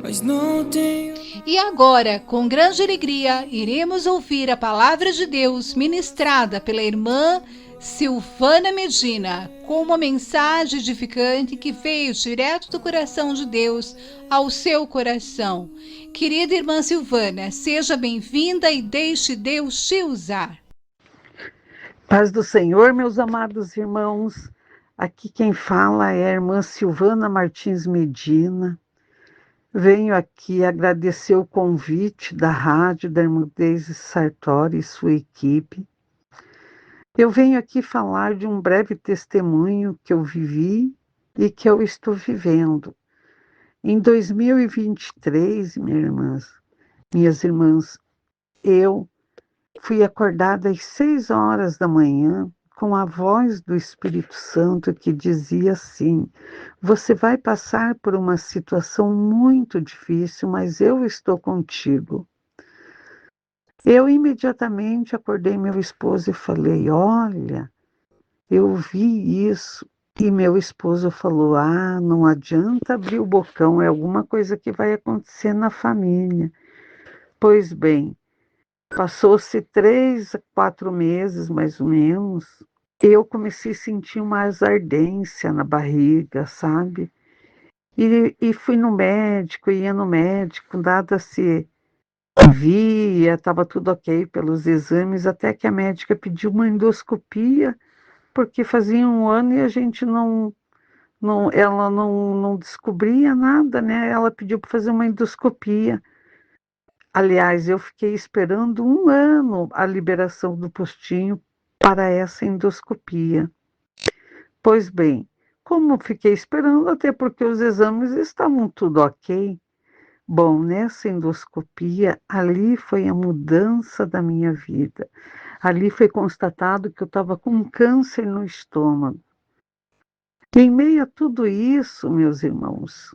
mas não tenho. E agora, com grande alegria, iremos ouvir a palavra de Deus ministrada pela irmã Silvana Medina, com uma mensagem edificante que veio direto do coração de Deus ao seu coração. Querida irmã Silvana, seja bem-vinda e deixe Deus te usar. Paz do Senhor, meus amados irmãos. Aqui quem fala é a irmã Silvana Martins Medina. Venho aqui agradecer o convite da rádio da irmã Deise Sartori e sua equipe. Eu venho aqui falar de um breve testemunho que eu vivi e que eu estou vivendo. Em 2023, minhas irmãs, eu fui acordada às 6 horas da manhã com a voz do Espírito Santo que dizia assim: você vai passar por uma situação muito difícil, mas eu estou contigo. Eu imediatamente acordei meu esposo e falei: olha, eu vi isso. E meu esposo falou: ah, não adianta abrir o bocão, é alguma coisa que vai acontecer na família. Pois bem, passou-se 3 a 4 meses, mais ou menos, eu comecei a sentir uma ardência na barriga, sabe? E fui no médico, ia no médico, nada se via, estava tudo ok pelos exames, até que a médica pediu uma endoscopia, porque fazia um ano e a gente ela não descobria nada, né? Ela pediu para fazer uma endoscopia. Aliás, eu fiquei esperando um ano a liberação do postinho para essa endoscopia. Pois bem, como fiquei esperando, até porque os exames estavam tudo ok. Bom, nessa endoscopia, ali foi a mudança da minha vida. Ali foi constatado que eu estava com um câncer no estômago. Em meio a tudo isso, meus irmãos,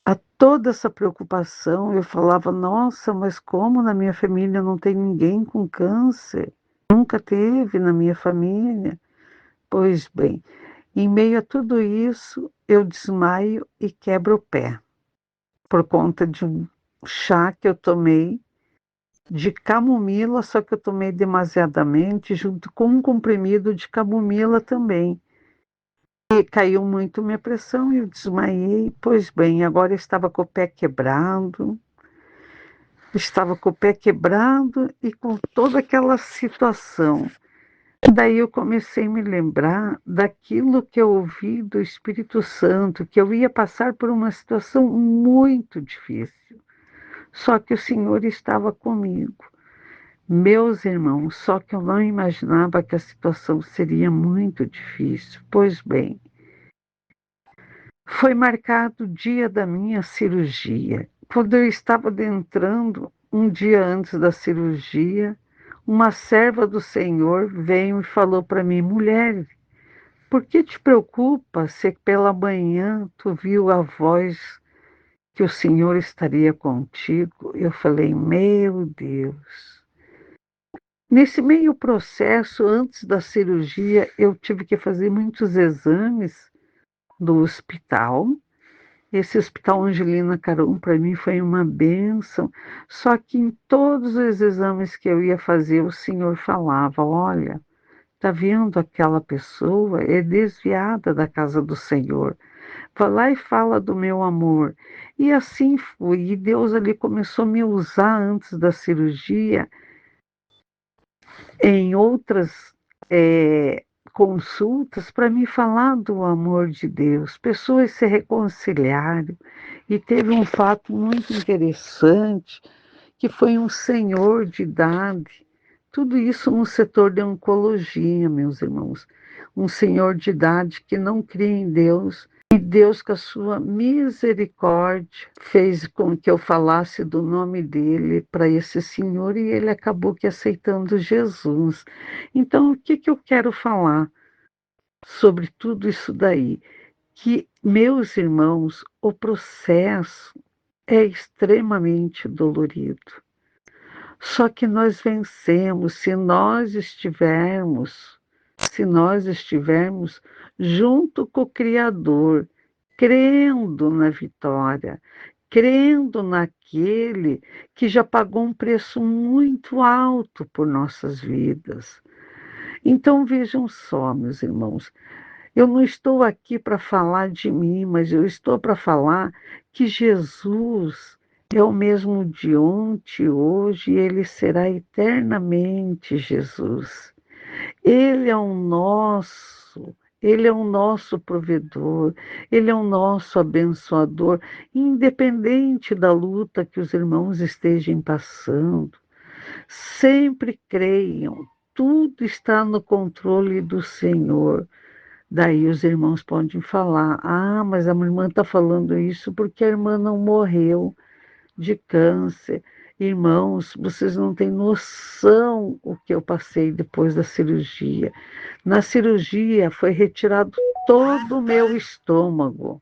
a toda essa preocupação, eu falava: nossa, mas como na minha família não tem ninguém com câncer? Nunca teve na minha família. Pois bem, em meio a tudo isso, eu desmaio e quebro o pé, por conta de um chá que eu tomei de camomila, só que eu tomei demasiadamente, junto com um comprimido de camomila também. E caiu muito minha pressão e eu desmaiei. Pois bem, agora eu estava com o pé quebrado, e com toda aquela situação. Daí eu comecei a me lembrar daquilo que eu ouvi do Espírito Santo, que eu ia passar por uma situação muito difícil. Só que o Senhor estava comigo. Meus irmãos, só que eu não imaginava que a situação seria muito difícil. Pois bem, foi marcado o dia da minha cirurgia. Quando eu estava adentrando, um dia antes da cirurgia, uma serva do Senhor veio e falou para mim: mulher, por que te preocupa se pela manhã tu viu a voz que o Senhor estaria contigo? Eu falei: meu Deus. Nesse meio processo, antes da cirurgia, eu tive que fazer muitos exames no hospital. Esse Hospital Angelina Carum, para mim, foi uma bênção. Só que em todos os exames que eu ia fazer, o Senhor falava: olha, tá vendo aquela pessoa? É desviada da casa do Senhor. Vai lá e fala do meu amor. E assim foi. E Deus ali começou a me usar antes da cirurgia em outras consultas para me falar do amor de Deus. Pessoas se reconciliaram e teve um fato muito interessante, que foi um senhor de idade, tudo isso no setor de oncologia, meus irmãos. Um senhor de idade que não cria em Deus, e Deus, com a sua misericórdia, fez com que eu falasse do nome dele para esse senhor e ele acabou que aceitando Jesus. Então, o que que eu quero falar sobre tudo isso daí? Que, meus irmãos, o processo é extremamente dolorido. Só que nós vencemos se nós estivermos junto com o Criador, crendo na vitória, crendo naquele que já pagou um preço muito alto por nossas vidas. Então vejam só, meus irmãos, eu não estou aqui para falar de mim, mas eu estou para falar que Jesus é o mesmo de ontem, hoje, e ele será eternamente Jesus. Ele é o nosso, ele é o nosso provedor, ele é o nosso abençoador, independente da luta que os irmãos estejam passando. Sempre creiam, tudo está no controle do Senhor. Daí os irmãos podem falar: ah, mas a minha irmã está falando isso porque a irmã não morreu de câncer. Irmãos, vocês não têm noção o que eu passei depois da cirurgia. Na cirurgia foi retirado todo o meu estômago.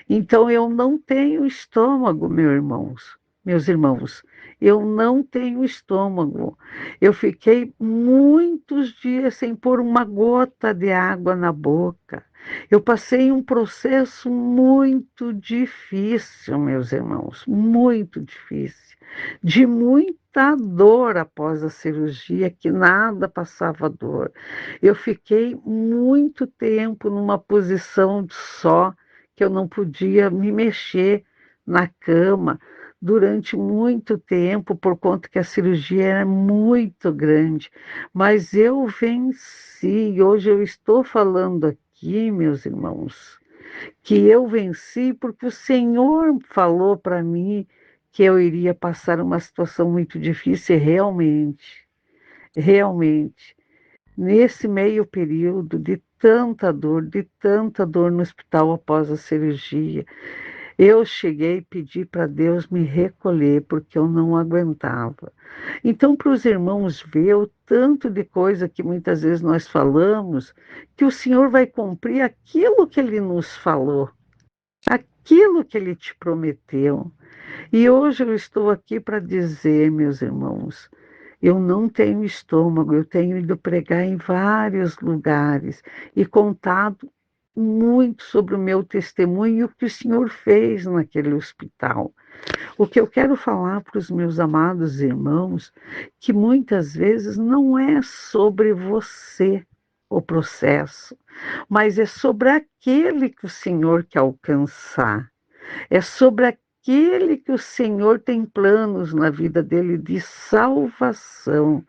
Então eu não tenho estômago, meus irmãos. Eu não tenho estômago. Eu fiquei muitos dias sem pôr uma gota de água na boca. Eu passei um processo muito difícil, meus irmãos, muito difícil, de muita dor após a cirurgia, que nada passava dor. Eu fiquei muito tempo numa posição só, que eu não podia me mexer na cama durante muito tempo, por conta que a cirurgia era muito grande. Mas eu venci. Hoje eu estou falando aqui, meus irmãos, que eu venci porque o Senhor falou para mim que eu iria passar uma situação muito difícil, e realmente. Nesse meio período de tanta dor no hospital após a cirurgia, eu cheguei a pedir para Deus me recolher, porque eu não aguentava. Então, para os irmãos ver o tanto de coisa que muitas vezes nós falamos, que o Senhor vai cumprir aquilo que Ele nos falou, aquilo que Ele te prometeu. E hoje eu estou aqui para dizer, meus irmãos, eu não tenho estômago, eu tenho ido pregar em vários lugares e contado muito sobre o meu testemunho e o que o Senhor fez naquele hospital. O que eu quero falar para os meus amados irmãos, que muitas vezes não é sobre você o processo, mas é sobre aquele que o Senhor quer alcançar. É sobre aquele que o Senhor tem planos na vida dele de salvação.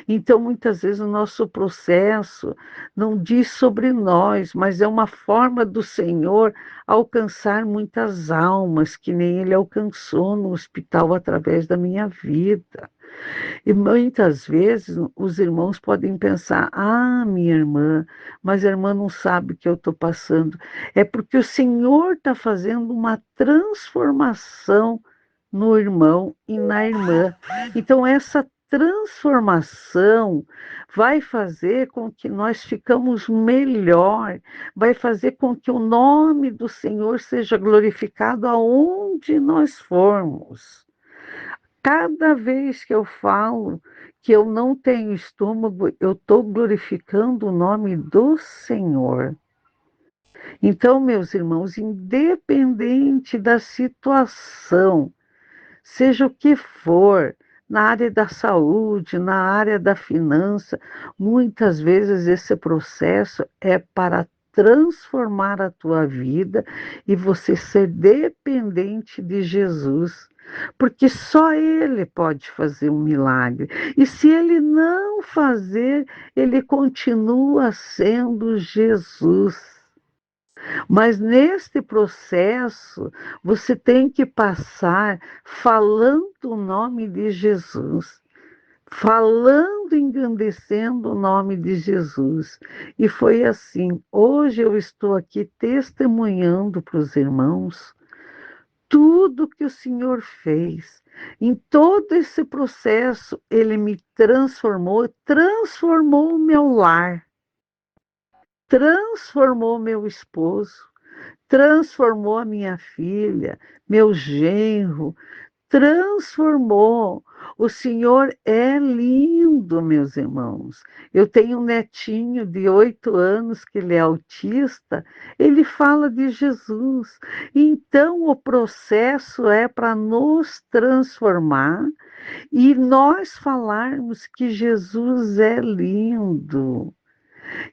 Então, muitas vezes, o nosso processo não diz sobre nós, mas é uma forma do Senhor alcançar muitas almas, que nem ele alcançou no hospital através da minha vida. E muitas vezes os irmãos podem pensar: ah, minha irmã, mas a irmã não sabe o que eu estou passando. É porque o Senhor está fazendo uma transformação no irmão e na irmã. Então, essa transformação vai fazer com que nós ficamos melhor, vai fazer com que o nome do Senhor seja glorificado aonde nós formos. Cada vez que eu falo que eu não tenho estômago, eu estou glorificando o nome do Senhor. Então, meus irmãos, independente da situação, seja o que for, na área da saúde, na área da finança, muitas vezes esse processo é para transformar a tua vida e você ser dependente de Jesus. Porque só Ele pode fazer um milagre. E se Ele não fazer, Ele continua sendo Jesus. Mas neste processo, você tem que passar falando o nome de Jesus, falando, engrandecendo o nome de Jesus. E foi assim. Hoje eu estou aqui testemunhando para os irmãos tudo que o Senhor fez. Em todo esse processo, Ele me transformou, transformou o meu lar, transformou meu esposo, transformou a minha filha, meu genro, transformou. O Senhor é lindo, meus irmãos. Eu tenho um netinho de 8 anos que ele é autista, ele fala de Jesus. Então, o processo é para nos transformar e nós falarmos que Jesus é lindo,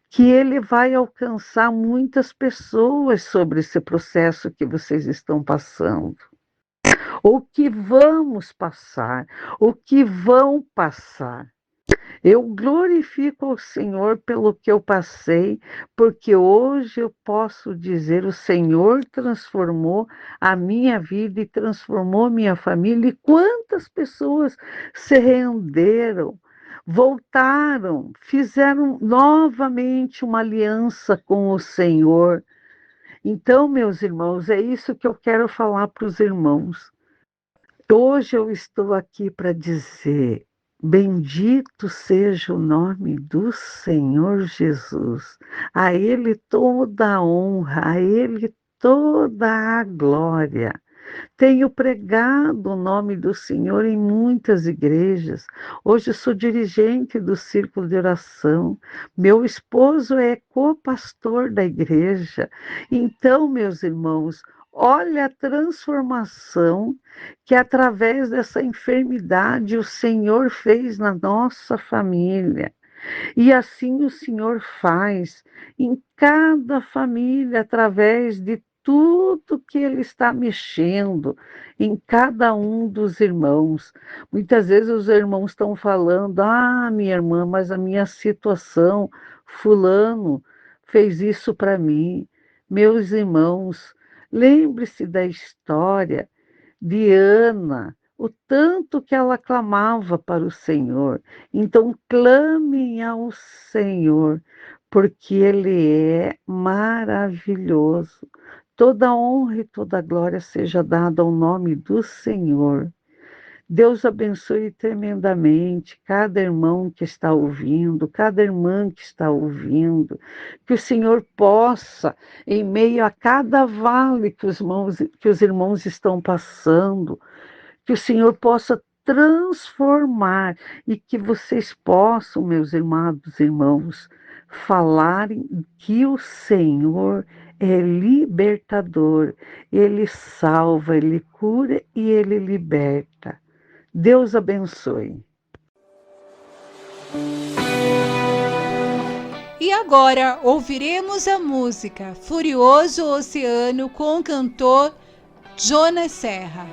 que ele vai alcançar muitas pessoas sobre esse processo que vocês estão passando, ou que vamos passar, ou que vão passar. Eu glorifico ao Senhor pelo que eu passei, porque hoje eu posso dizer: o Senhor transformou a minha vida e transformou minha família. E quantas pessoas se renderam, voltaram, fizeram novamente uma aliança com o Senhor. Então, meus irmãos, é isso que eu quero falar para os irmãos. Hoje eu estou aqui para dizer: bendito seja o nome do Senhor Jesus. A Ele toda a honra, a Ele toda a glória. Tenho pregado o nome do Senhor em muitas igrejas. Hoje sou dirigente do círculo de oração. Meu esposo é co-pastor da igreja. Então, meus irmãos, olha a transformação que através dessa enfermidade o Senhor fez na nossa família. E assim o Senhor faz em cada família, através de tudo que Ele está mexendo em cada um dos irmãos. Muitas vezes os irmãos estão falando: ah, minha irmã, mas a minha situação, fulano fez isso para mim. Meus irmãos, lembre-se da história de Ana, o tanto que ela clamava para o Senhor. Então, clamem ao Senhor, porque Ele é maravilhoso. Toda honra e toda glória seja dada ao nome do Senhor. Deus abençoe tremendamente cada irmão que está ouvindo, cada irmã que está ouvindo, que o Senhor possa, em meio a cada vale que os irmãos estão passando, que o Senhor possa transformar e que vocês possam, meus amados irmãos, falarem que o Senhor é libertador, Ele salva, Ele cura e Ele liberta. Deus abençoe. E agora ouviremos a música Furioso Oceano com o cantor Jonas Serra.